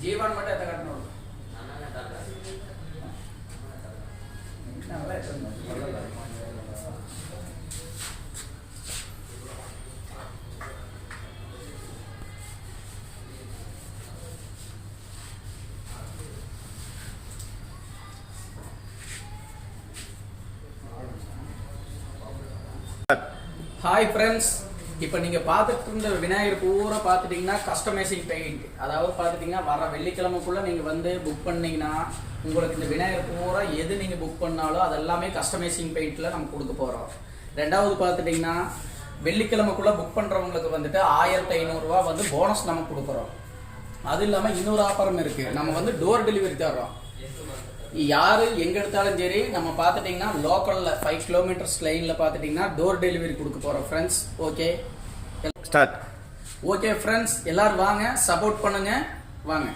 Juan மட்டும் எத்த கட்டணும் ஹாய் ஃப்ரெண்ட்ஸ், இப்போ நீங்கள் பார்த்துட்டு இருந்த விநாயகர் பூரா பார்த்துட்டிங்கன்னா கஸ்டமைசிங் பெயிண்ட். அதாவது பார்த்துட்டிங்கன்னா வர வெள்ளிக்கிழமைக்குள்ளே நீங்கள் வந்து புக் பண்ணிங்கன்னா உங்களுக்கு இந்த விநாயகர் பூரா எது நீங்கள் புக் பண்ணாலும் அது எல்லாமே கஸ்டமைசிங் பெயிண்டில் நம்ம கொடுக்க போகிறோம். ரெண்டாவது பார்த்துட்டிங்கன்னா வெள்ளிக்கிழமைக்குள்ளே புக் பண்ணுறவங்களுக்கு வந்துட்டு 1500 ரூபா வந்து போனஸ் நம்ம கொடுக்குறோம். அது இல்லாமல் இன்னொரு ஆஃபரும் இருக்குது. நம்ம வந்து டோர் டெலிவரி தர்றோம். யாரு எங்க எடுத்தாலும் சரி, நம்ம பார்த்துட்டிங்கன்னா லோக்கல்ல 5 கிலோமீட்டர்ஸ் லைன்ல பார்த்துட்டிங்கன்னா டோர் டெலிவரி கொடுக்க போறோம் friends. Okay start. Okay friends, எல்லாரும் வாங்க, சப்போர்ட் பண்ணுங்க, வாங்க.